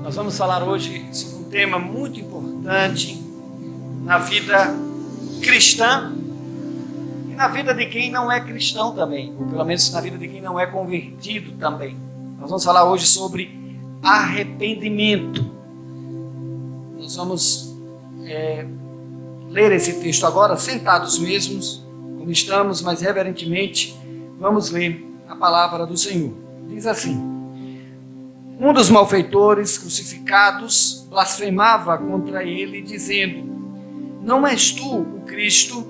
Nós vamos falar hoje sobre um tema muito importante na vida cristã e na vida de quem não é cristão também, ou pelo menos na vida de quem não é convertido também. Nós vamos falar hoje sobre arrependimento. Nós vamos ler esse texto agora, sentados mesmos, como estamos, mas reverentemente vamos ler a palavra do Senhor. Diz assim: um dos malfeitores crucificados blasfemava contra ele, dizendo: não és tu o Cristo?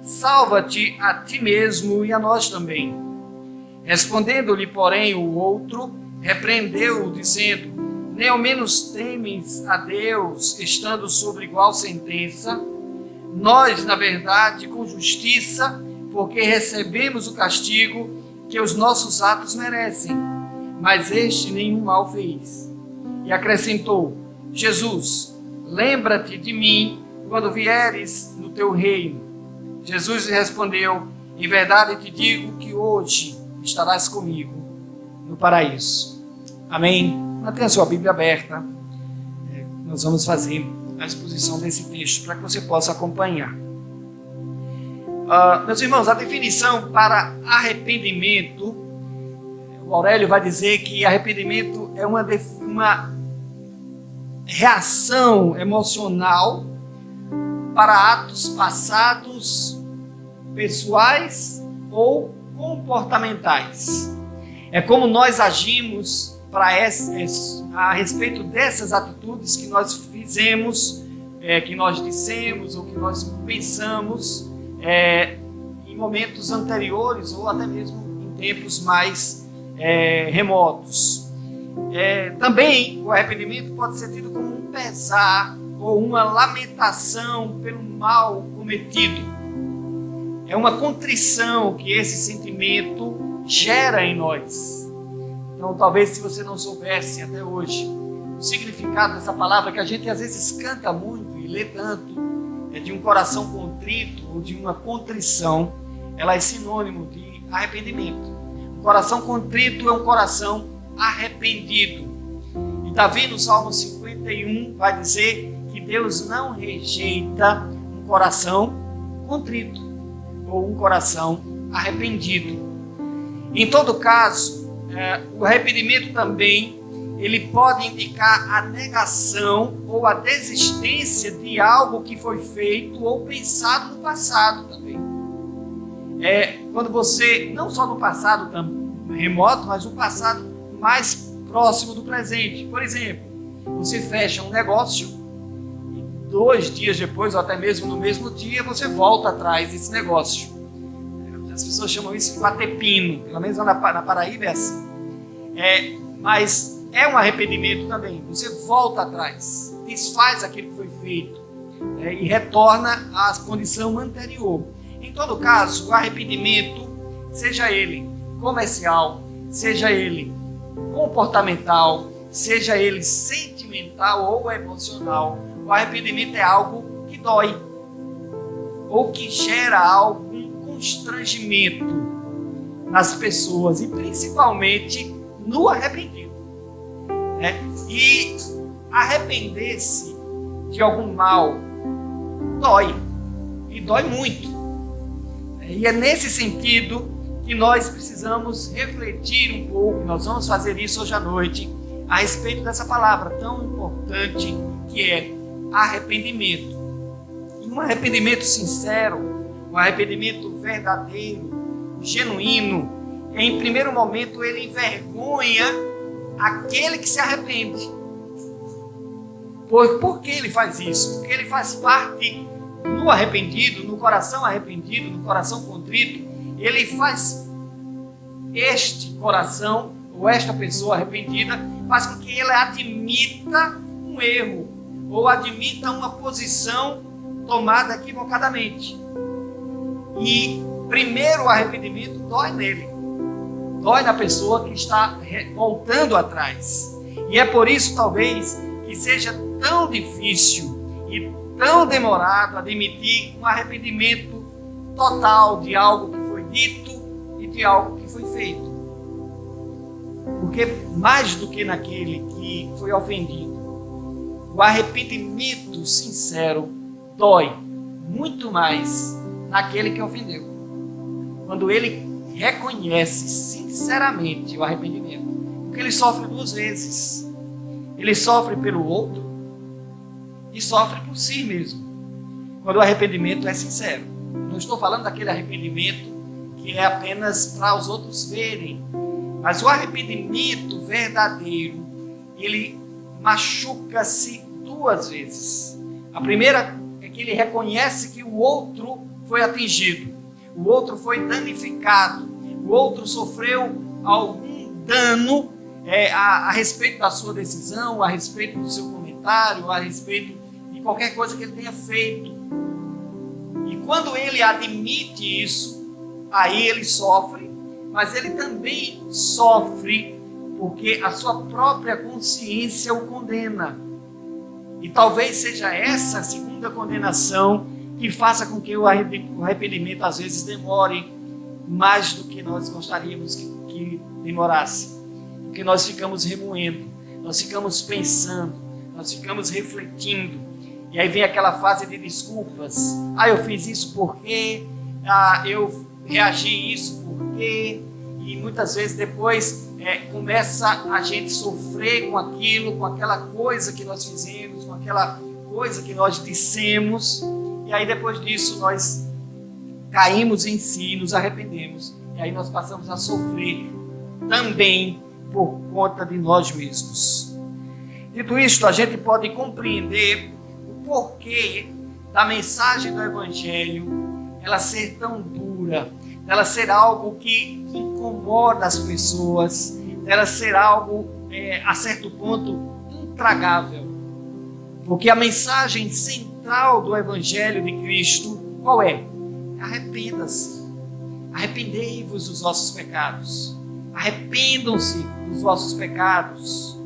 Salva-te a ti mesmo e a nós também. Respondendo-lhe, porém, o outro, repreendeu-o, dizendo: nem ao menos temes a Deus, estando sob igual sentença? Nós, na verdade, com justiça, porque recebemos o castigo que os nossos atos merecem, mas este nenhum mal fez. E acrescentou: Jesus, lembra-te de mim quando vieres no teu reino. Jesus lhe respondeu: em verdade te digo que hoje estarás comigo no paraíso. Amém? Mantenha a sua Bíblia aberta. Nós vamos fazer a exposição desse texto para que você possa acompanhar. Meus irmãos, a definição para arrependimento, o Aurélio vai dizer que arrependimento é uma reação emocional para atos passados, pessoais ou comportamentais. É como nós agimos a respeito dessas atitudes que nós fizemos, que nós dissemos ou que nós pensamos em momentos anteriores ou até mesmo em tempos mais remotos. Também o arrependimento pode ser tido como um pesar ou uma lamentação pelo mal cometido. É uma contrição que esse sentimento gera em nós. Então, talvez, se você não soubesse até hoje o significado dessa palavra, que a gente às vezes canta muito e lê tanto, de um coração contrito ou de uma contrição, ela é sinônimo de arrependimento. Um coração contrito é um coração arrependido. E Davi, no Salmo 51, vai dizer que Deus não rejeita um coração contrito ou um coração arrependido. Em todo caso, o arrependimento também ele pode indicar a negação ou a desistência de algo que foi feito ou pensado no passado também. Quando você, não só no passado remoto, mas no passado mais próximo do presente. Por exemplo, você fecha um negócio e 2 dias depois, ou até mesmo no mesmo dia, você volta atrás desse negócio. As pessoas chamam isso de bater pino, pelo menos na Paraíba é assim. Mas é um arrependimento também. Você volta atrás, desfaz aquilo que foi feito e retorna à condição anterior. Em todo caso, o arrependimento, seja ele comercial, seja ele comportamental, seja ele sentimental ou emocional, o arrependimento é algo que dói ou que gera algum constrangimento nas pessoas e principalmente no arrependido. E arrepender-se de algum mal dói, e dói muito. E é nesse sentido que nós precisamos refletir um pouco. Nós vamos fazer isso hoje à noite a respeito dessa palavra tão importante que é arrependimento. E um arrependimento sincero, um arrependimento verdadeiro, genuíno, em primeiro momento ele envergonha aquele que se arrepende. Por que ele faz isso? Porque ele faz parte no arrependido, no coração arrependido, no coração contrito. Ele faz este coração, ou esta pessoa arrependida, faz com que ele admita um erro, ou admita uma posição tomada equivocadamente. E primeiro o arrependimento dói nele, dói na pessoa que está voltando atrás. E é por isso, talvez, que seja tão difícil e tão demorado admitir um arrependimento total de algo que foi dito e de algo que foi feito. Porque mais do que naquele que foi ofendido, o arrependimento sincero dói muito mais naquele que ofendeu. Quando ele reconhece sinceramente o arrependimento. Porque ele sofre duas vezes. Ele sofre pelo outro e sofre por si mesmo. Quando o arrependimento é sincero. Não estou falando daquele arrependimento que é apenas para os outros verem. Mas o arrependimento verdadeiro, ele machuca-se duas vezes. A primeira é que ele reconhece que o outro foi atingido. O outro foi danificado. O outro sofreu algum dano a respeito da sua decisão, a respeito do seu comentário, a respeito de qualquer coisa que ele tenha feito. E quando ele admite isso, aí ele sofre, mas ele também sofre porque a sua própria consciência o condena. E talvez seja essa a segunda condenação que faça com que o arrependimento às vezes demore mais do que nós gostaríamos que demorasse. Porque nós ficamos remoendo, nós ficamos pensando, nós ficamos refletindo. E aí vem aquela fase de desculpas. Eu fiz isso porque, eu reagi isso porque. E muitas vezes depois começa a gente sofrer com aquilo, com aquela coisa que nós fizemos, com aquela coisa que nós dissemos. E aí depois disso nós caímos em si, nos arrependemos. E aí nós passamos a sofrer também por conta de nós mesmos. Dito isto, a gente pode compreender o porquê da mensagem do Evangelho ela ser tão dura, ela ser algo que incomoda as pessoas, ela ser algo, a certo ponto, intragável. Porque a mensagem central do Evangelho de Cristo, qual é? Arrependa-se. Arrependei-vos dos vossos pecados. Arrependam-se dos vossos pecados.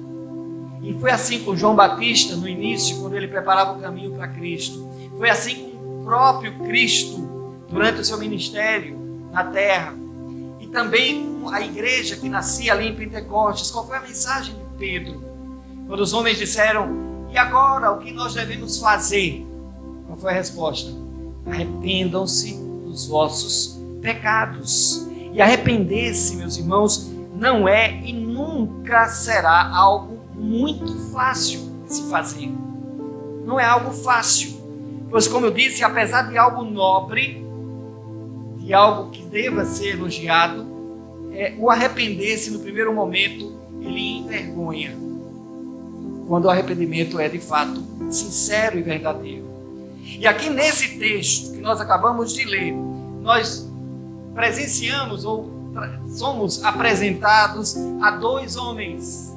E foi assim com João Batista no início, quando ele preparava o caminho para Cristo. Foi assim com o próprio Cristo durante o seu ministério na terra. E também com a igreja que nascia ali em Pentecostes. Qual foi a mensagem de Pedro? Quando os homens disseram: e agora, o que nós devemos fazer? Qual foi a resposta? Arrependam-se dos vossos pecados. E arrepender-se, meus irmãos, não é e nunca será algo muito fácil de se fazer. Não é algo fácil. Pois, como eu disse, apesar de algo nobre, de algo que deva ser elogiado, o arrepender-se no primeiro momento, ele envergonha. Quando o arrependimento é de fato sincero e verdadeiro. E aqui nesse texto que nós acabamos de ler, nós presenciamos ou somos apresentados a dois homens,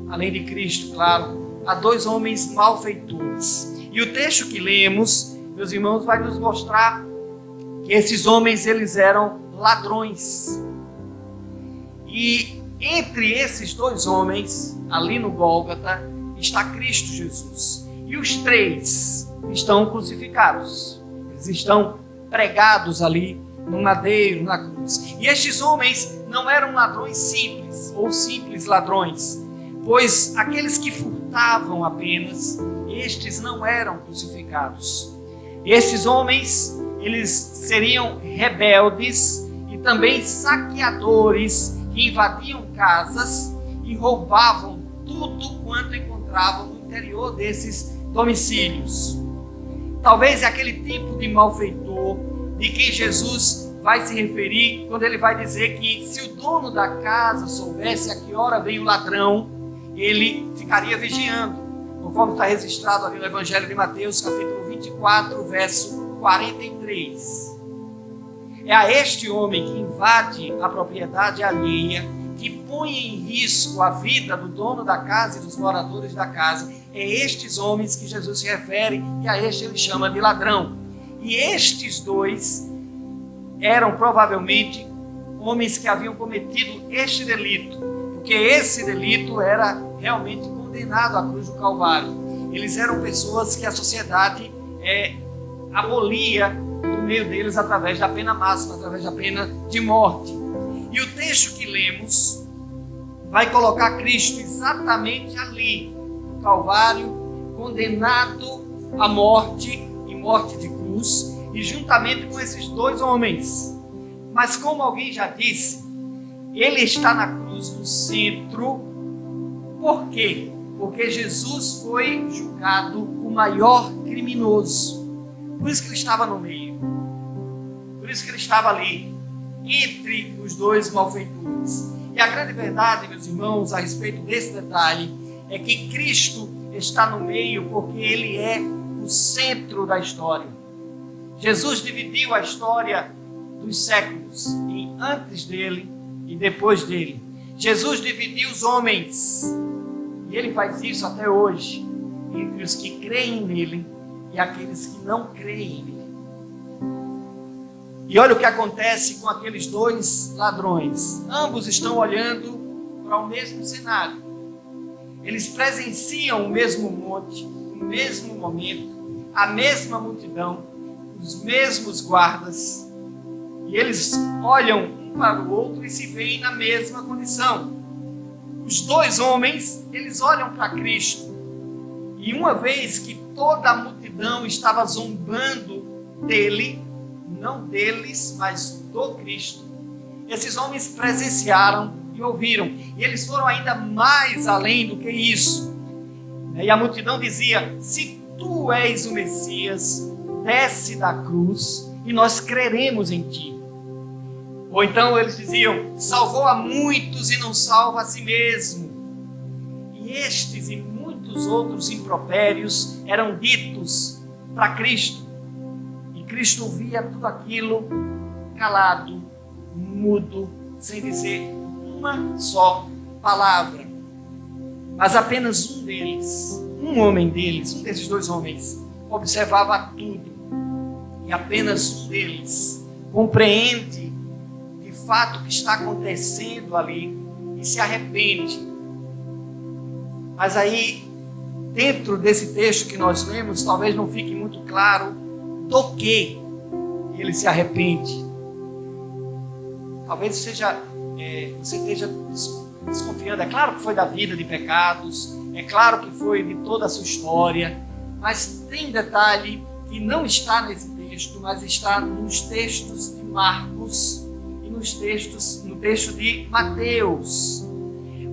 além de Cristo, claro, a dois homens malfeitores. E o texto que lemos, meus irmãos, vai nos mostrar que esses homens, eles eram ladrões. E entre esses dois homens, ali no Gólgota, está Cristo Jesus. E os três estão crucificados. Eles estão pregados ali no madeiro, na cruz. E estes homens não eram ladrões simples, ou simples ladrões, pois aqueles que furtavam apenas, estes não eram crucificados. Esses homens, eles seriam rebeldes e também saqueadores que invadiam casas e roubavam tudo quanto encontravam no interior desses domicílios. Talvez é aquele tipo de malfeitor de quem Jesus vai se referir quando ele vai dizer que se o dono da casa soubesse a que hora vem o ladrão, ele ficaria vigiando, conforme está registrado ali no Evangelho de Mateus, capítulo 24, verso 43. É a este homem que invade a propriedade alheia, que põe em risco a vida do dono da casa e dos moradores da casa. É estes homens que Jesus se refere, que a este ele chama de ladrão. E estes dois eram provavelmente homens que haviam cometido este delito, porque esse delito era realmente condenado à cruz do Calvário. Eles eram pessoas que a sociedade abolia no meio deles através da pena máxima, através da pena de morte. E o texto que lemos vai colocar Cristo exatamente ali, no Calvário, condenado à morte, e morte de cruz, e juntamente com esses dois homens. Mas como alguém já disse, ele está na cruz no centro. Por quê? Porque Jesus foi julgado o maior criminoso. Por isso que ele estava no meio. Por isso que ele estava ali, entre os dois malfeitores. E a grande verdade, meus irmãos, a respeito desse detalhe, é que Cristo está no meio porque ele é o centro da história. Jesus dividiu a história dos séculos em antes dele e depois dele. Jesus dividiu os homens, e ele faz isso até hoje, entre os que creem nele e aqueles que não creem nele. E olha o que acontece com aqueles dois ladrões. Ambos estão olhando para o mesmo cenário. Eles presenciam o mesmo monte, o mesmo momento, a mesma multidão, os mesmos guardas. E eles olham um para o outro e se veem na mesma condição. Os dois homens, eles olham para Cristo. E uma vez que toda a multidão estava zombando dele, não deles, mas do Cristo, esses homens presenciaram e ouviram. E eles foram ainda mais além do que isso. E a multidão dizia: se tu és o Messias, desce da cruz e nós creremos em ti. Ou então eles diziam: salvou a muitos e não salva a si mesmo. E estes e muitos outros impropérios eram ditos para Cristo. E Cristo ouvia tudo aquilo calado, mudo, sem dizer uma só palavra. Mas apenas um deles, um homem deles, um desses dois homens, observava tudo. E apenas um deles compreende de fato o que está acontecendo ali e se arrepende. Mas aí, dentro desse texto que nós lemos, talvez não fique muito claro do que ele se arrepende. Talvez você esteja desconfiando. É claro que foi da vida de pecados, é claro que foi de toda a sua história, mas tem detalhe que não está nesse texto, mas está nos textos de Marcos e no texto de Mateus.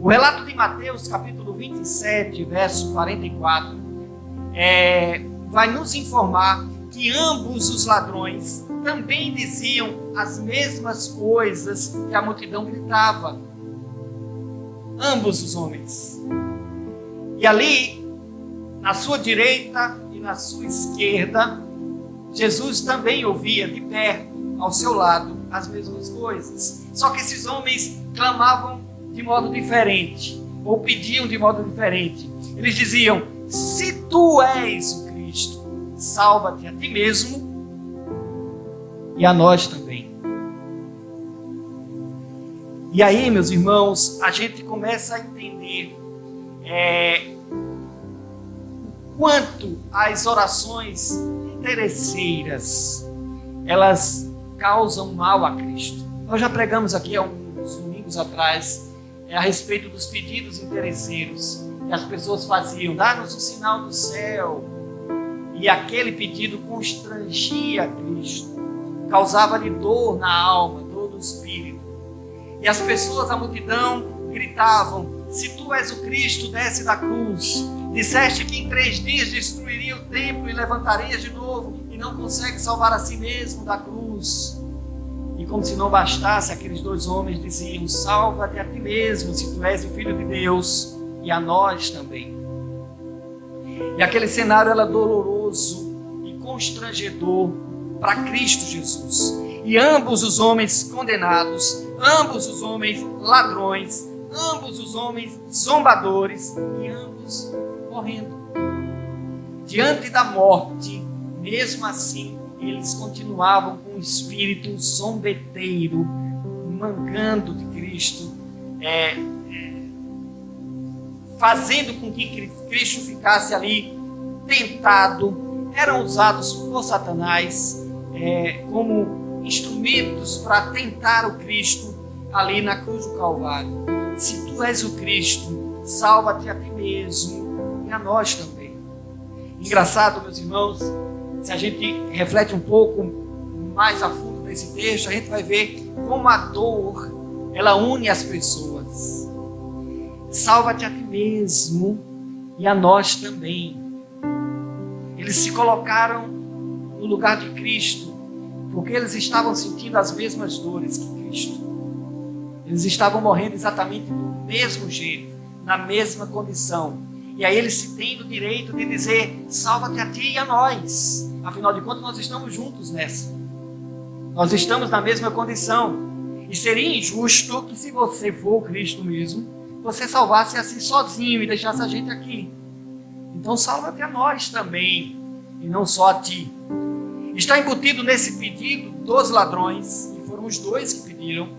O relato de Mateus, capítulo 27, verso 44, vai nos informar que ambos os ladrões também diziam as mesmas coisas que a multidão gritava. Ambos os homens. E ali, na sua direita e na sua esquerda, Jesus também ouvia de perto, ao seu lado, as mesmas coisas. Só que esses homens clamavam de modo diferente, ou pediam de modo diferente. Eles diziam: se tu és o Cristo, salva-te a ti mesmo e a nós também. E aí, meus irmãos, a gente começa a entender o quanto as orações interesseiras, elas causam mal a Cristo. Nós já pregamos aqui há uns domingos atrás a respeito dos pedidos interesseiros que as pessoas faziam: dá-nos o sinal do céu. E aquele pedido constrangia Cristo, causava-lhe dor na alma, dor no espírito. E as pessoas, a multidão, gritavam: se tu és o Cristo, desce da cruz. Disseste que em 3 dias destruiria o templo e levantarias de novo, e não consegue salvar a si mesmo da cruz. E como se não bastasse, aqueles dois homens diziam: salva-te a ti mesmo, se tu és o Filho de Deus, e a nós também. E aquele cenário era doloroso e constrangedor para Cristo Jesus. E ambos os homens condenados, ambos os homens ladrões, ambos os homens zombadores, e ambos morrendo. Diante da morte, mesmo assim, eles continuavam com o espírito zombeteiro, mangando de Cristo, fazendo com que Cristo ficasse ali tentado. Eram usados por Satanás como instrumentos para tentar o Cristo ali na cruz do Calvário. se tu és o Cristo, salva-te a ti mesmo e a nós também. Engraçado, meus irmãos, se a gente reflete um pouco mais a fundo nesse texto, a gente vai ver como a dor, ela une as pessoas. Salva-te a ti mesmo e a nós também. Eles se colocaram no lugar de Cristo, porque eles estavam sentindo as mesmas dores que Cristo. Eles estavam morrendo exatamente do mesmo jeito, na mesma condição. E aí eles se têm o direito de dizer, salva-te a ti e a nós. Afinal de contas, nós estamos juntos nessa. Nós estamos na mesma condição. E seria injusto que, se você for o Cristo mesmo, você salvasse a si sozinho e deixasse a gente aqui. Então salva-te a nós também, e não só a ti. Está embutido nesse pedido dos ladrões, e foram os dois que pediram,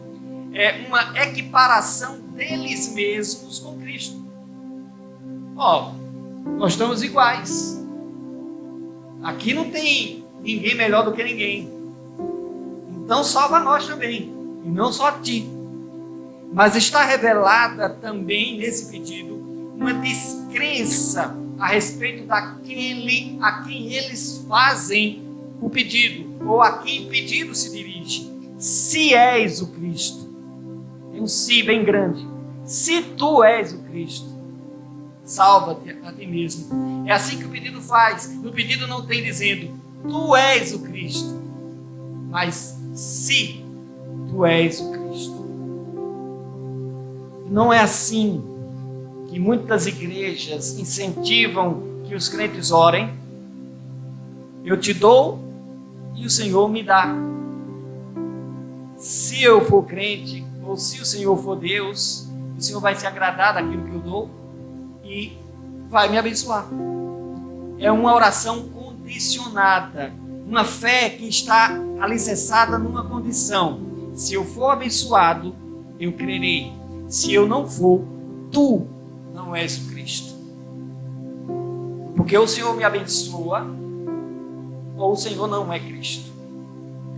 uma equiparação deles mesmos com Cristo. Nós estamos iguais. Aqui não tem ninguém melhor do que ninguém. Então salva nós também, e não só a ti. Mas está revelada também nesse pedido uma descrença a respeito daquele a quem eles fazem o pedido, ou a quem o pedido se dirige. Se és o Cristo. Tem um se bem grande. Se tu és o Cristo, salva-te a ti mesmo. É assim que o pedido faz. No pedido não tem dizendo, tu és o Cristo, mas se tu és o Cristo. Não é assim que muitas igrejas incentivam que os crentes orem. Eu te dou e o Senhor me dá. Se eu for crente, ou se o Senhor for Deus, o Senhor vai se agradar daquilo que eu dou e vai me abençoar. É uma oração condicionada, uma fé que está alicerçada numa condição. Se eu for abençoado, eu crerei. Se eu não for, tu não és o Cristo. Porque o Senhor me abençoa, ou o Senhor não é Cristo.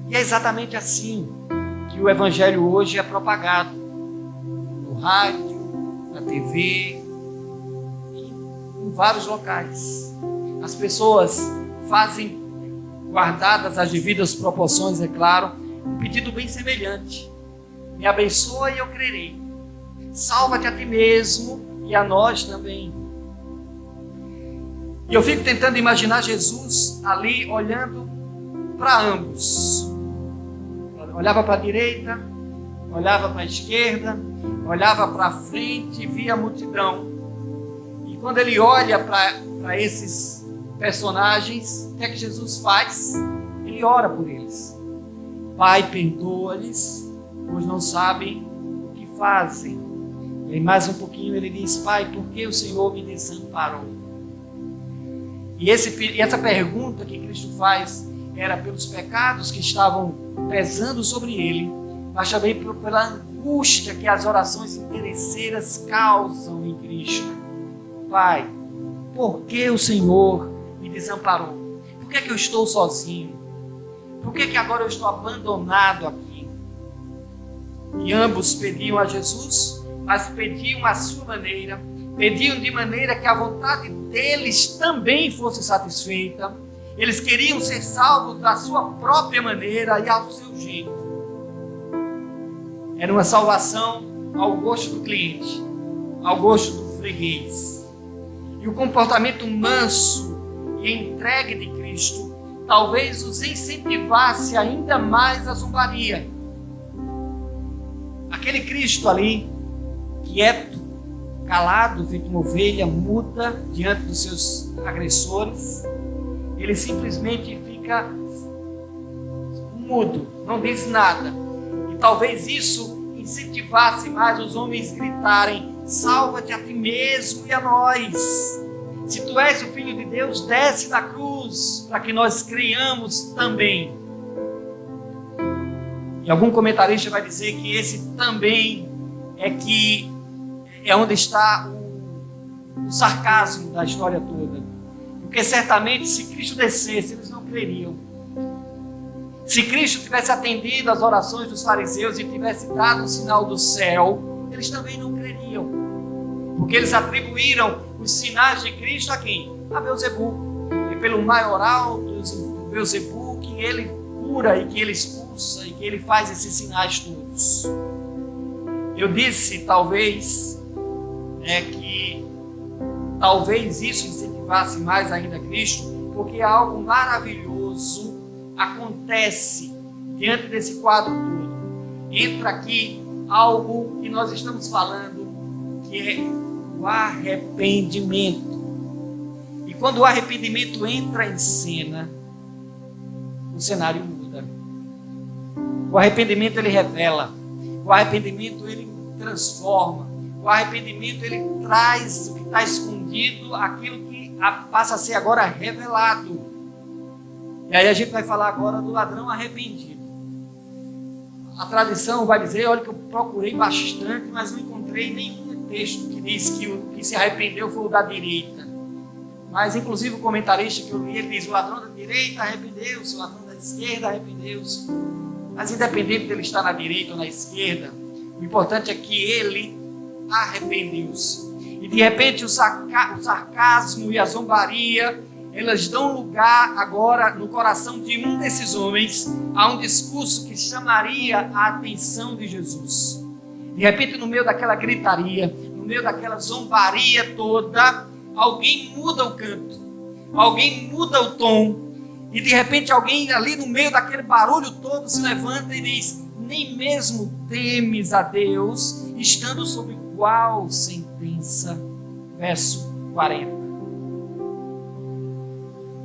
E é exatamente assim que o Evangelho hoje é propagado. No rádio, na TV, em vários locais. As pessoas fazem, guardadas as devidas proporções, é claro, um pedido bem semelhante. Me abençoa e eu crerei. Salva-te a ti mesmo e a nós também. E eu fico tentando imaginar Jesus ali olhando para ambos. Olhava para a direita, olhava para a esquerda, olhava para a frente e via a multidão. E quando ele olha para esses personagens, o que é que Jesus faz? Ele ora por eles. Pai, perdoa-lhes, pois não sabem o que fazem. E mais um pouquinho ele diz, Pai, por que o Senhor me desamparou? E essa pergunta que Cristo faz era pelos pecados que estavam pesando sobre ele, mas também pela angústia que as orações interesseiras causam em Cristo. Pai, por que o Senhor me desamparou? Por que eu estou sozinho? Por que agora eu estou abandonado aqui? E ambos pediam a Jesus, mas pediam à sua maneira, pediam de maneira que a vontade deles também fosse satisfeita. Eles queriam ser salvos da sua própria maneira e ao seu jeito. Era uma salvação ao gosto do cliente, ao gosto do freguês. E o comportamento manso e entregue de Cristo talvez os incentivasse ainda mais a zombaria. Aquele Cristo ali, quieto, calado, feito uma ovelha muda diante dos seus agressores, ele simplesmente fica mudo, não diz nada. E talvez isso incentivasse mais os homens a gritarem, salva-te a ti mesmo e a nós. Se tu és o Filho de Deus, desce da cruz, para que nós creiamos também. E algum comentarista vai dizer que esse também é onde está o sarcasmo da história toda. Porque certamente se Cristo descesse, eles não creriam. Se Cristo tivesse atendido às orações dos fariseus e tivesse dado o sinal do céu, eles também não creriam. Porque eles atribuíram os sinais de Cristo a quem? A Beelzebu. E pelo maioral do Beelzebu que ele cura e que ele expulsa e que ele faz esses sinais todos. Eu disse, talvez, que talvez isso incentivasse mais ainda Cristo, porque algo maravilhoso acontece diante desse quadro todo. Entra aqui algo que nós estamos falando, que é o arrependimento. E quando o arrependimento entra em cena, o cenário muda. O arrependimento ele revela, o arrependimento ele transforma, o arrependimento ele traz o que está escondido, aquilo que passa a ser agora revelado. E aí a gente vai falar agora do ladrão arrependido. A tradição vai dizer, olha que eu procurei bastante, mas não encontrei nenhum texto que diz que o que se arrependeu foi o da direita. Mas inclusive o comentarista que eu li, ele diz, o ladrão da direita arrependeu-se, o ladrão da esquerda arrependeu-se. Mas independente dele estar na direita ou na esquerda, o importante é que ele arrependeu-se. E de repente o sarcasmo e a zombaria, elas dão lugar agora no coração de um desses homens a um discurso que chamaria a atenção de Jesus. De repente, no meio daquela gritaria, no meio daquela zombaria toda, alguém muda o canto, alguém muda o tom, e de repente alguém ali no meio daquele barulho todo se levanta e diz, nem mesmo temes a Deus, estando sob igual sentença. Verso 40.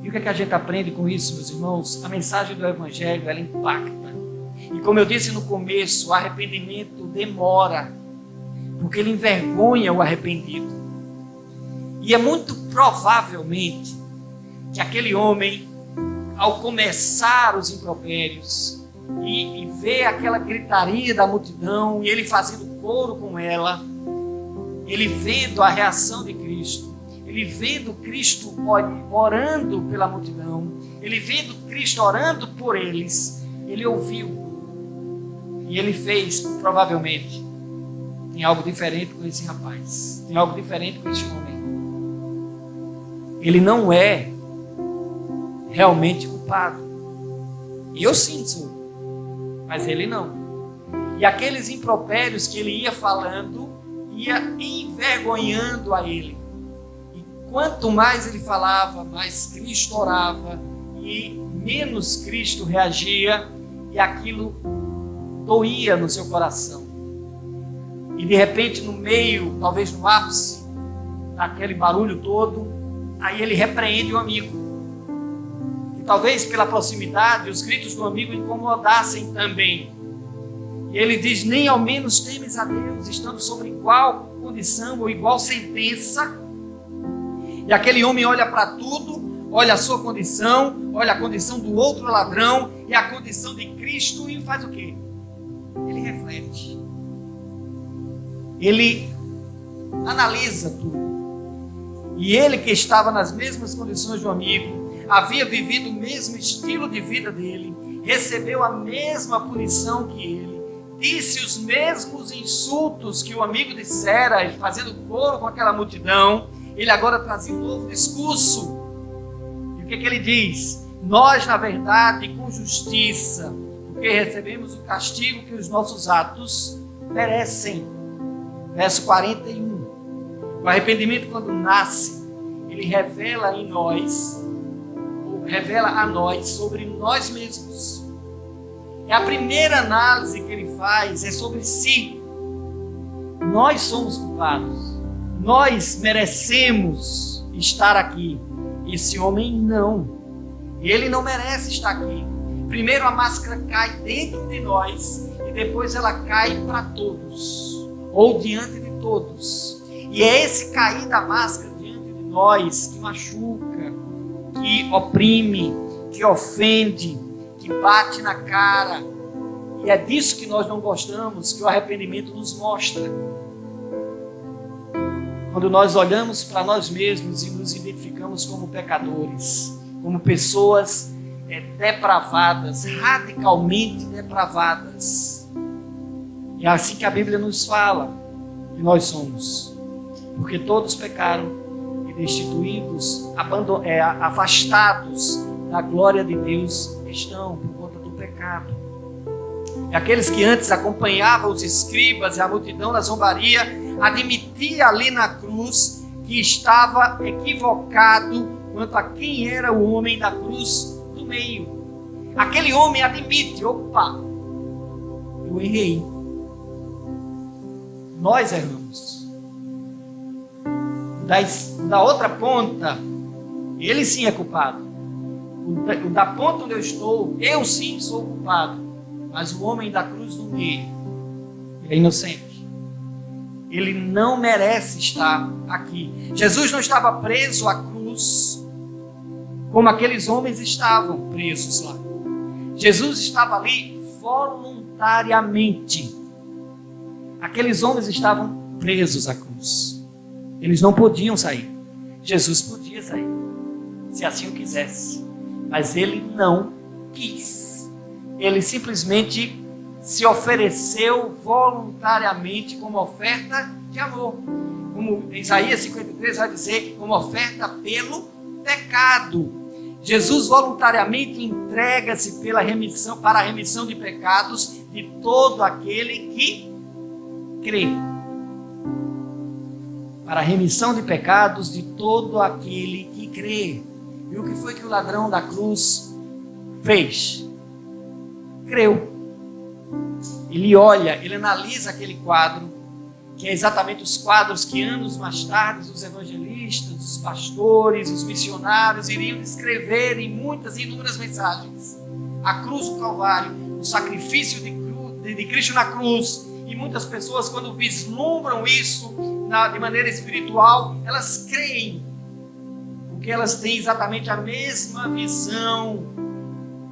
E o que é que a gente aprende com isso, meus irmãos? A mensagem do Evangelho, ela impacta. E como eu disse no começo, o arrependimento demora, porque ele envergonha o arrependido. E é muito provavelmente que aquele homem, ao começar os impropérios e ver aquela gritaria da multidão e ele fazendo coro com ela, ele vendo a reação de Cristo, ele vendo Cristo orando pela multidão, ele vendo Cristo orando por eles, ele ouviu e ele fez, provavelmente, tem algo diferente com esse rapaz, tem algo diferente com esse homem. Ele não é realmente culpado. Eu sim sou, mas ele não. E aqueles impropérios que ele ia falando, ia envergonhando a ele. E quanto mais ele falava, mais Cristo orava e menos Cristo reagia, e aquilo doía no seu coração. E de repente, no meio, talvez no ápice daquele barulho todo, aí ele repreende o amigo. E talvez pela proximidade, os gritos do amigo incomodassem também. E ele diz, nem ao menos temes a Deus, estando sobre igual condição ou igual sentença. E aquele homem olha para tudo, olha a sua condição, olha a condição do outro ladrão e a condição de Cristo e faz o quê? Ele reflete. Ele analisa tudo. E ele, que estava nas mesmas condições do amigo, havia vivido o mesmo estilo de vida dele, recebeu a mesma punição que ele, disse os mesmos insultos que o amigo dissera, fazendo coro com aquela multidão. Ele agora trazia um novo discurso. E o que ele diz? Nós, na verdade, com justiça, porque recebemos o castigo que os nossos atos merecem. Verso 41. O arrependimento, quando nasce, ele revela em nós, ou revela a nós sobre nós mesmos. E a primeira análise que ele faz é sobre si. Nós somos culpados. Nós merecemos estar aqui. Esse homem não. Ele não merece estar aqui. Primeiro a máscara cai dentro de nós e depois ela cai para todos, ou diante de todos. E é esse cair da máscara diante de nós que machuca, que oprime, que ofende, que bate na cara. E é disso que nós não gostamos, que o arrependimento nos mostra. Quando nós olhamos para nós mesmos e nos identificamos como pecadores, como pessoas depravadas, radicalmente depravadas. E é assim que a Bíblia nos fala. que nós somos. Porque todos pecaram e destituídos, afastados da glória de Deus estão por conta do pecado. E aqueles que antes acompanhavam os escribas e a multidão da zombaria, admitia ali na cruz que estava equivocado quanto a quem era o homem da cruz do meio. Aquele homem admite: opa, eu errei. Nós erramos. Da outra ponta, ele sim é culpado. O da ponta onde eu estou, eu sim sou culpado. Mas o homem da cruz do meio, ele é inocente. Ele não merece estar aqui. Jesus não estava preso à cruz como aqueles homens estavam presos lá. Jesus estava ali voluntariamente. Aqueles homens estavam presos à cruz. Eles não podiam sair. Jesus podia sair, se assim o quisesse. Mas ele não quis. Ele simplesmente se ofereceu voluntariamente como oferta de amor. Como Isaías 53 vai dizer, como oferta pelo pecado. Jesus voluntariamente entrega-se para a remissão de pecados de todo aquele que crê. Para a remissão de pecados de todo aquele que crê. E o que foi que o ladrão da cruz fez? Creu. Ele olha, ele analisa aquele quadro, que é exatamente os quadros que anos mais tarde os evangelistas, os pastores, os missionários iriam descrever em muitas e inúmeras mensagens. A cruz do Calvário, o sacrifício de Cristo na cruz. E muitas pessoas, quando vislumbram isso de maneira espiritual, elas creem, porque elas têm exatamente a mesma visão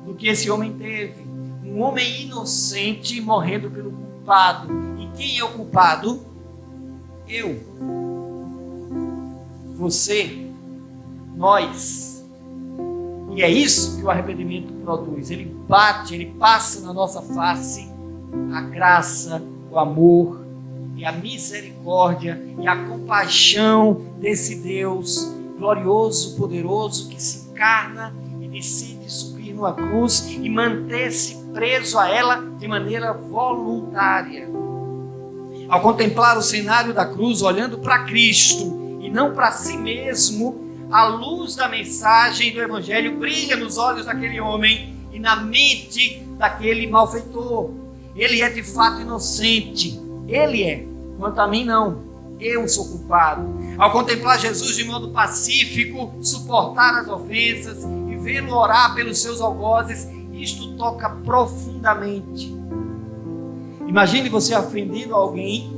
do que esse homem teve. Um homem inocente morrendo pelo culpado. E quem é o culpado? Eu. Você. Nós. E é isso que o arrependimento produz. Ele bate, ele passa na nossa face a graça, o amor e a misericórdia e a compaixão desse Deus glorioso, poderoso, que se encarna e decide subir numa cruz e manter-se preso a ela de maneira voluntária. Ao contemplar o cenário da cruz, olhando para Cristo e não para si mesmo, a luz da mensagem do Evangelho brilha nos olhos daquele homem e na mente daquele malfeitor. Ele é de fato inocente. Ele é. Quanto a mim, não. Eu sou culpado. Ao contemplar Jesus de modo pacífico, suportar as ofensas e vê-lo orar pelos seus algozes, isto toca profundamente. Imagine você ofendendo alguém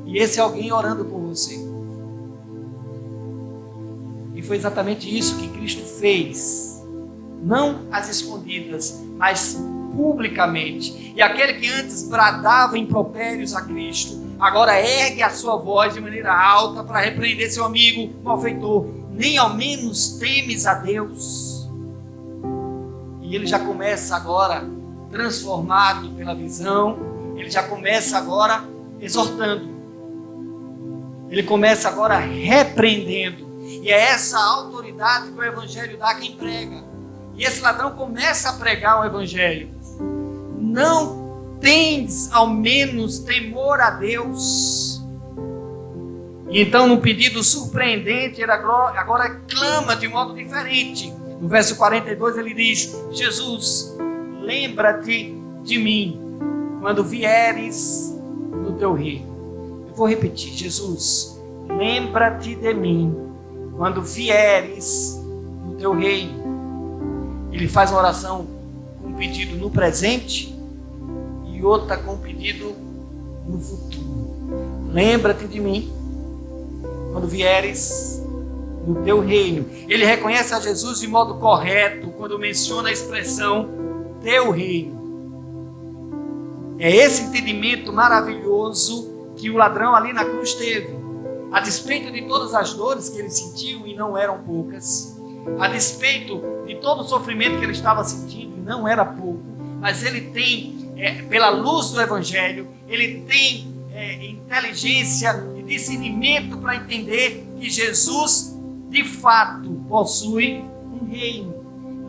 e esse alguém orando por você. E foi exatamente isso que Cristo fez. Não às escondidas, mas publicamente. E aquele que antes bradava impropérios a Cristo, agora ergue a sua voz de maneira alta para repreender seu amigo malfeitor. Nem ao menos temes a Deus. E ele já começa agora, transformado pela visão, ele já começa agora exortando. Ele começa agora repreendendo. E é essa autoridade que o Evangelho dá a quem prega. E esse ladrão começa a pregar o Evangelho. Não tens ao menos temor a Deus. E então, num pedido surpreendente, ele agora clama de modo diferente. No verso 42 ele diz: Jesus, lembra-te de mim quando vieres no teu reino. Eu vou repetir: Jesus, lembra-te de mim quando vieres no teu reino. Ele faz uma oração com um pedido no presente e outra com um pedido no futuro. Lembra-te de mim quando vieres no teu reino. Ele reconhece a Jesus de modo correto quando menciona a expressão teu reino. É esse entendimento maravilhoso que o ladrão ali na cruz teve. A despeito de todas as dores que ele sentiu, e não eram poucas, a despeito de todo o sofrimento que ele estava sentindo, e não era pouco, mas ele tem, pela luz do Evangelho, ele tem inteligência e discernimento para entender que Jesus, de fato, possui um reino.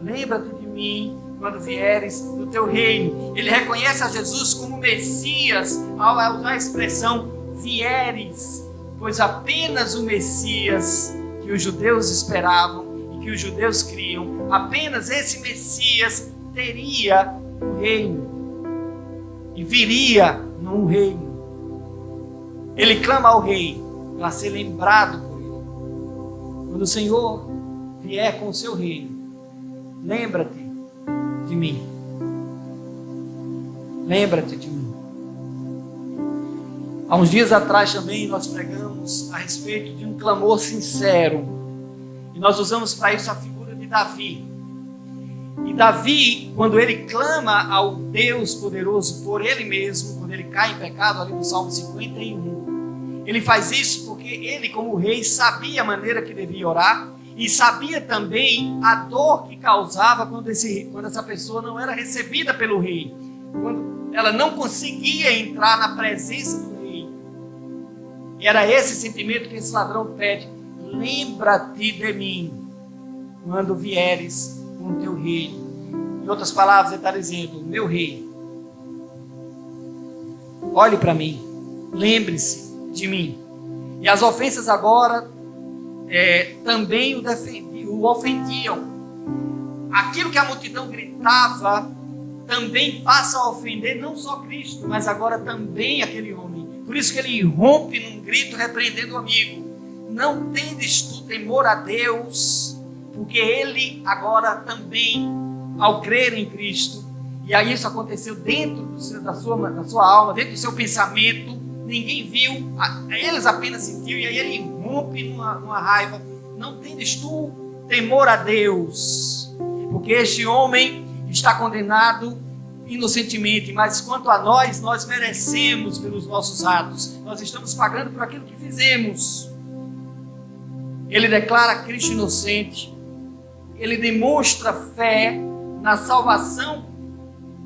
Lembra-te de mim quando vieres do teu reino. Ele reconhece a Jesus como Messias ao usar a expressão vieres, pois apenas o Messias que os judeus esperavam e que os judeus criam, apenas esse Messias teria o reino e viria num reino. Ele clama ao rei para ser lembrado por ele. Quando o Senhor vier com o seu reino, lembra-te de mim. Lembra-te de mim. Há uns dias atrás também nós pregamos a respeito de um clamor sincero. E nós usamos para isso a figura de Davi. E Davi, quando ele clama ao Deus poderoso por ele mesmo, quando ele cai em pecado, ali no Salmo 51, ele faz isso porque ele, como rei, sabia a maneira que devia orar e sabia também a dor que causava quando essa pessoa não era recebida pelo rei, quando ela não conseguia entrar na presença do rei. E era esse sentimento que esse ladrão pede: lembra-te de mim quando vieres com o teu reino. Em outras palavras, ele está dizendo: meu rei, olhe para mim, lembre-se de mim. E as ofensas agora também o ofendiam. Aquilo que a multidão gritava também passa a ofender não só Cristo, mas agora também aquele homem. Por isso que ele rompe num grito repreendendo o amigo: não tendes tu temor a Deus? Porque ele agora também, ao crer em Cristo, e aí isso aconteceu dentro da sua alma, dentro do seu pensamento, ninguém viu, eles apenas sentiu, e aí ele rompe numa raiva: não tendes tu temor a Deus? Porque este homem está condenado inocentemente, mas quanto a nós merecemos pelos nossos atos, nós estamos pagando por aquilo que fizemos. Ele declara Cristo inocente, ele demonstra fé na salvação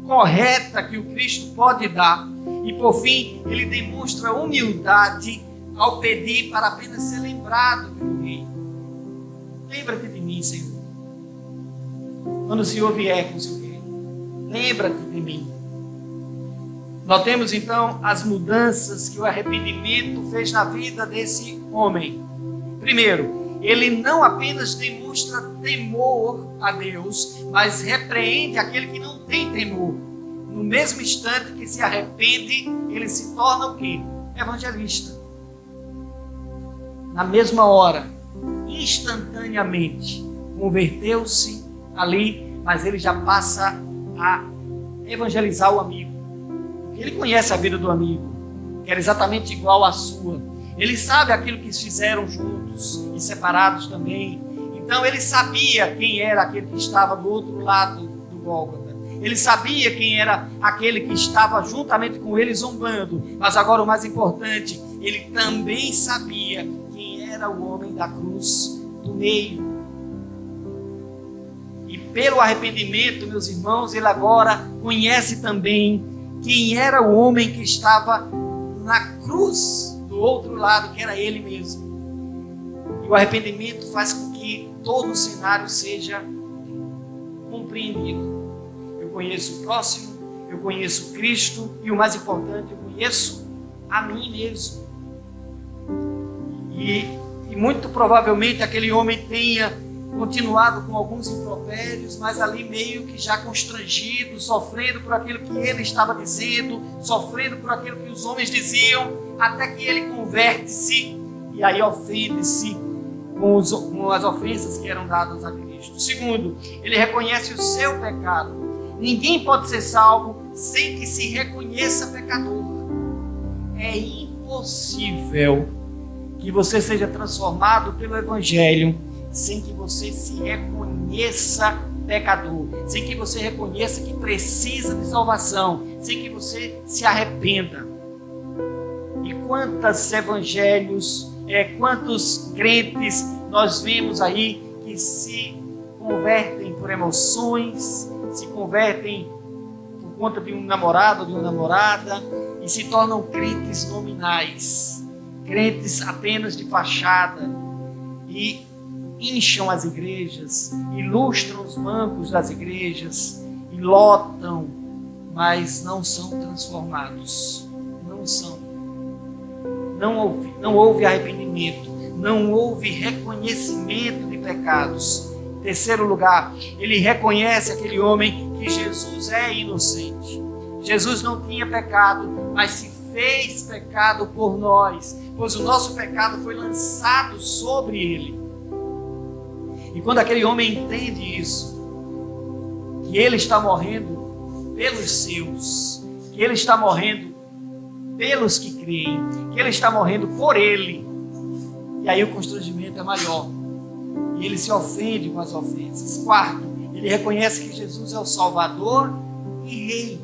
correta que o Cristo pode dar, e por fim, ele demonstra humildade ao pedir para apenas ser lembrado pelo rei. Lembra-te de mim, Senhor, quando o Senhor vier com o seu reino. Lembra-te de mim. Notemos então as mudanças que o arrependimento fez na vida desse homem. Primeiro, ele não apenas demonstra temor a Deus, mas repreende aquele que não tem temor. No mesmo instante que se arrepende, ele se torna o quê? Evangelista. Na mesma hora, instantaneamente, converteu-se ali, mas ele já passa a evangelizar o amigo. Porque ele conhece a vida do amigo, que era exatamente igual à sua. Ele sabe aquilo que fizeram juntos e separados também. Então ele sabia quem era aquele que estava do outro lado do Gólgota. Ele sabia quem era aquele que estava juntamente com ele zombando. Mas agora o mais importante, ele também sabia quem era o homem da cruz do meio. E pelo arrependimento, meus irmãos, ele agora conhece também quem era o homem que estava na cruz do outro lado, que era ele mesmo. E o arrependimento faz com que todo o cenário seja compreendido. Eu conheço o próximo, eu conheço Cristo e o mais importante, eu conheço a mim mesmo. E muito provavelmente aquele homem tenha continuado com alguns impropérios, mas ali meio que já constrangido, sofrendo por aquilo que ele estava dizendo, sofrendo por aquilo que os homens diziam, até que ele converte-se e aí ofende-se com as ofensas que eram dadas a Cristo. Segundo, ele reconhece o seu pecado. Ninguém pode ser salvo sem que se reconheça pecador. É impossível que você seja transformado pelo Evangelho sem que você se reconheça pecador, sem que você reconheça que precisa de salvação, sem que você se arrependa. E quantos evangelhos, quantos crentes nós vemos aí que se convertem por emoções, se convertem por conta de um namorado ou de uma namorada e se tornam crentes nominais. crentes apenas de fachada e incham as igrejas, ilustram os bancos das igrejas e lotam, mas não são transformados. Não são. Não houve arrependimento, não houve reconhecimento de pecados. Em terceiro lugar, ele reconhece aquele homem que Jesus é inocente. Jesus não tinha pecado, mas se fez pecado por nós, pois o nosso pecado foi lançado sobre ele. E quando aquele homem entende isso, que ele está morrendo pelos seus, que ele está morrendo pelos que creem, que ele está morrendo por ele, e aí o constrangimento é maior, e ele se ofende com as ofensas. Quarto, ele reconhece que Jesus é o Salvador e Rei.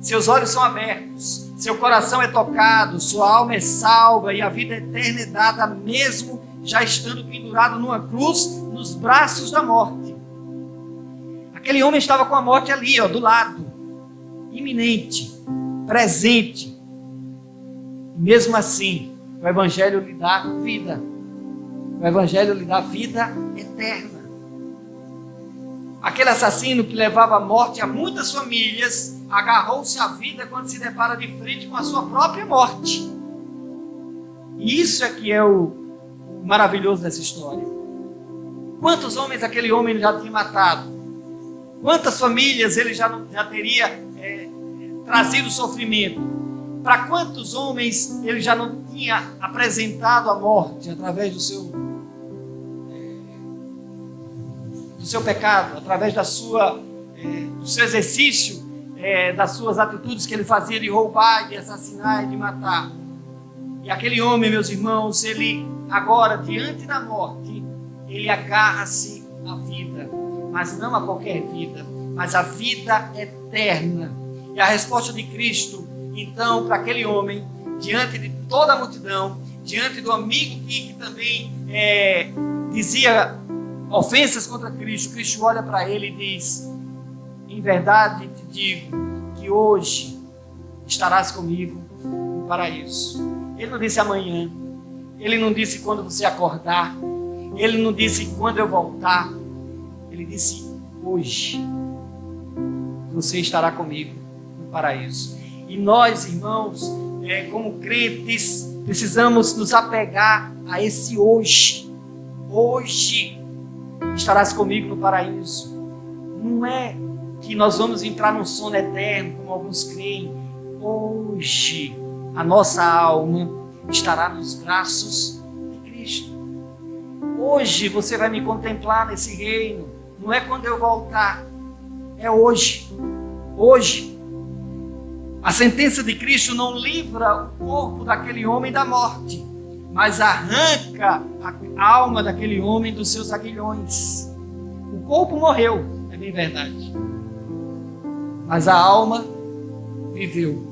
Seus olhos são abertos, seu coração é tocado, sua alma é salva e a vida eterna é dada mesmo já estando pendurado numa cruz nos braços da morte. Aquele homem estava com a morte ali, do lado, iminente, presente. E mesmo assim, o Evangelho lhe dá vida. O Evangelho lhe dá vida eterna. Aquele assassino que levava a morte a muitas famílias, agarrou-se à vida quando se depara de frente com a sua própria morte. E isso é que é o maravilhoso dessa história. Quantos homens aquele homem já tinha matado? Quantas famílias ele já teria trazido sofrimento? Para quantos homens ele já não tinha apresentado a morte através do seu pecado, através do seu exercício, das suas atitudes que ele fazia de roubar, de assassinar e de matar. E aquele homem, meus irmãos, ele agora, diante da morte, ele agarra-se à vida, mas não a qualquer vida, mas a vida eterna. E a resposta de Cristo, então, para aquele homem, diante de toda a multidão, diante do amigo que também dizia ofensas contra Cristo, Cristo olha para ele e diz: em verdade te digo que hoje estarás comigo no paraíso. Ele não disse amanhã, ele não disse quando você acordar, ele não disse quando eu voltar, ele disse hoje você estará comigo no paraíso. E nós, irmãos, como crentes, precisamos nos apegar a esse hoje. Hoje estarás comigo no paraíso. Não é que nós vamos entrar num sono eterno, como alguns creem. Hoje a nossa alma estará nos braços de Cristo. Hoje você vai me contemplar nesse reino. Não é quando eu voltar, é hoje. Hoje. A sentença de Cristo não livra o corpo daquele homem da morte, mas arranca a alma daquele homem dos seus aguilhões. O corpo morreu, é bem verdade, mas a alma viveu.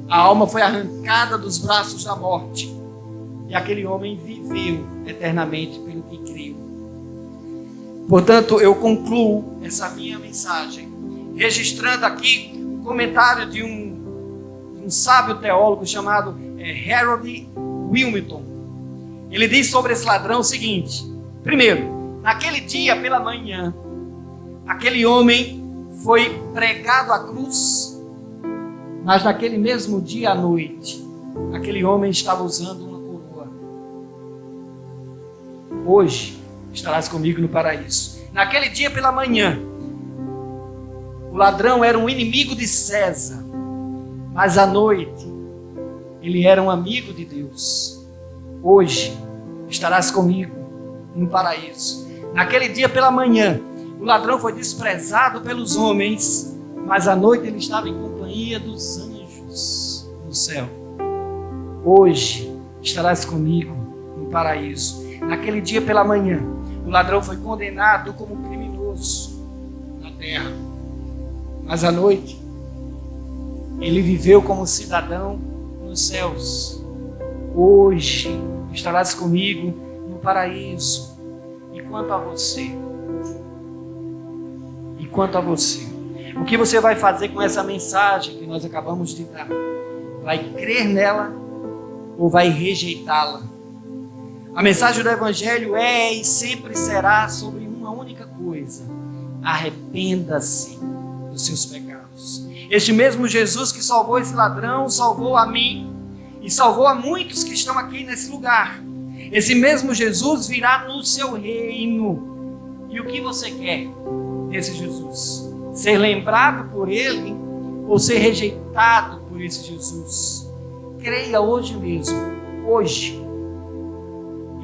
A alma foi arrancada dos braços da morte e aquele homem viveu eternamente pelo que creu. Portanto, eu concluo essa minha mensagem registrando aqui um comentário de um sábio teólogo chamado Harold Willmington. Ele diz sobre esse ladrão o seguinte: primeiro, naquele dia pela manhã, aquele homem foi pregado à cruz, mas naquele mesmo dia à noite, aquele homem estava usando uma coroa. Hoje estarás comigo no paraíso. Naquele dia pela manhã, o ladrão era um inimigo de César, mas à noite ele era um amigo de Deus. Hoje estarás comigo no paraíso. Naquele dia pela manhã, o ladrão foi desprezado pelos homens, mas à noite ele estava em companhia dos anjos no céu. Hoje estarás comigo no paraíso. Naquele dia pela manhã, o ladrão foi condenado como criminoso na terra, mas à noite ele viveu como cidadão nos céus. Hoje estarás comigo no paraíso. E quanto a você? E quanto a você? O que você vai fazer com essa mensagem que nós acabamos de dar? Vai crer nela ou vai rejeitá-la. A mensagem do Evangelho é e sempre será sobre uma única coisa: arrependa-se dos seus pecados. Este mesmo Jesus que salvou esse ladrão, salvou a mim e salvou a muitos que estão aqui nesse lugar. Esse mesmo Jesus virá no seu reino. E o que você quer desse Jesus? Ser lembrado por ele ou ser rejeitado por esse Jesus? Creia hoje mesmo, hoje,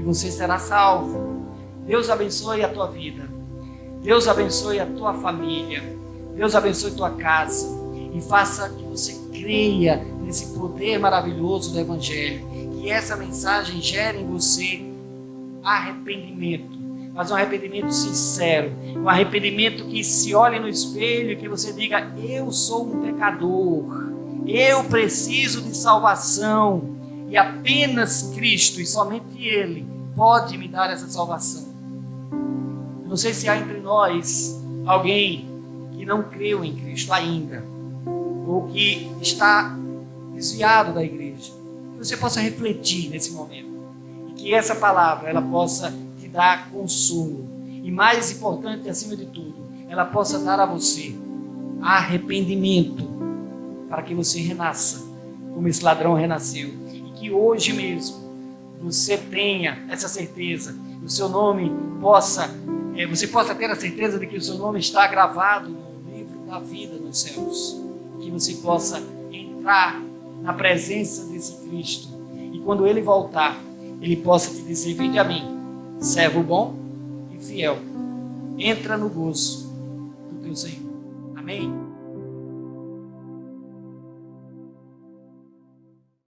e você será salvo. Deus abençoe a tua vida. Deus abençoe a tua família. Deus abençoe a tua casa. E faça que você creia nesse poder maravilhoso do Evangelho. Que essa mensagem gere em você arrependimento. Mas um arrependimento sincero. Um arrependimento que se olhe no espelho e que você diga: eu sou um pecador. Eu preciso de salvação. E apenas Cristo e somente Ele pode me dar essa salvação. Eu não sei se há entre nós alguém que não creu em Cristo ainda, ou que está desviado da igreja. Que você possa refletir nesse momento e que essa palavra ela possa te dar consolo e, mais importante acima de tudo, ela possa dar a você arrependimento para que você renasça como esse ladrão renasceu, e que hoje mesmo você tenha essa certeza, o seu nome você possa ter a certeza de que o seu nome está gravado no livro da vida nos céus, que você possa entrar na presença desse Cristo, e quando Ele voltar, Ele possa te dizer: vinde a mim, servo bom e fiel, entra no gozo do teu Senhor. Amém?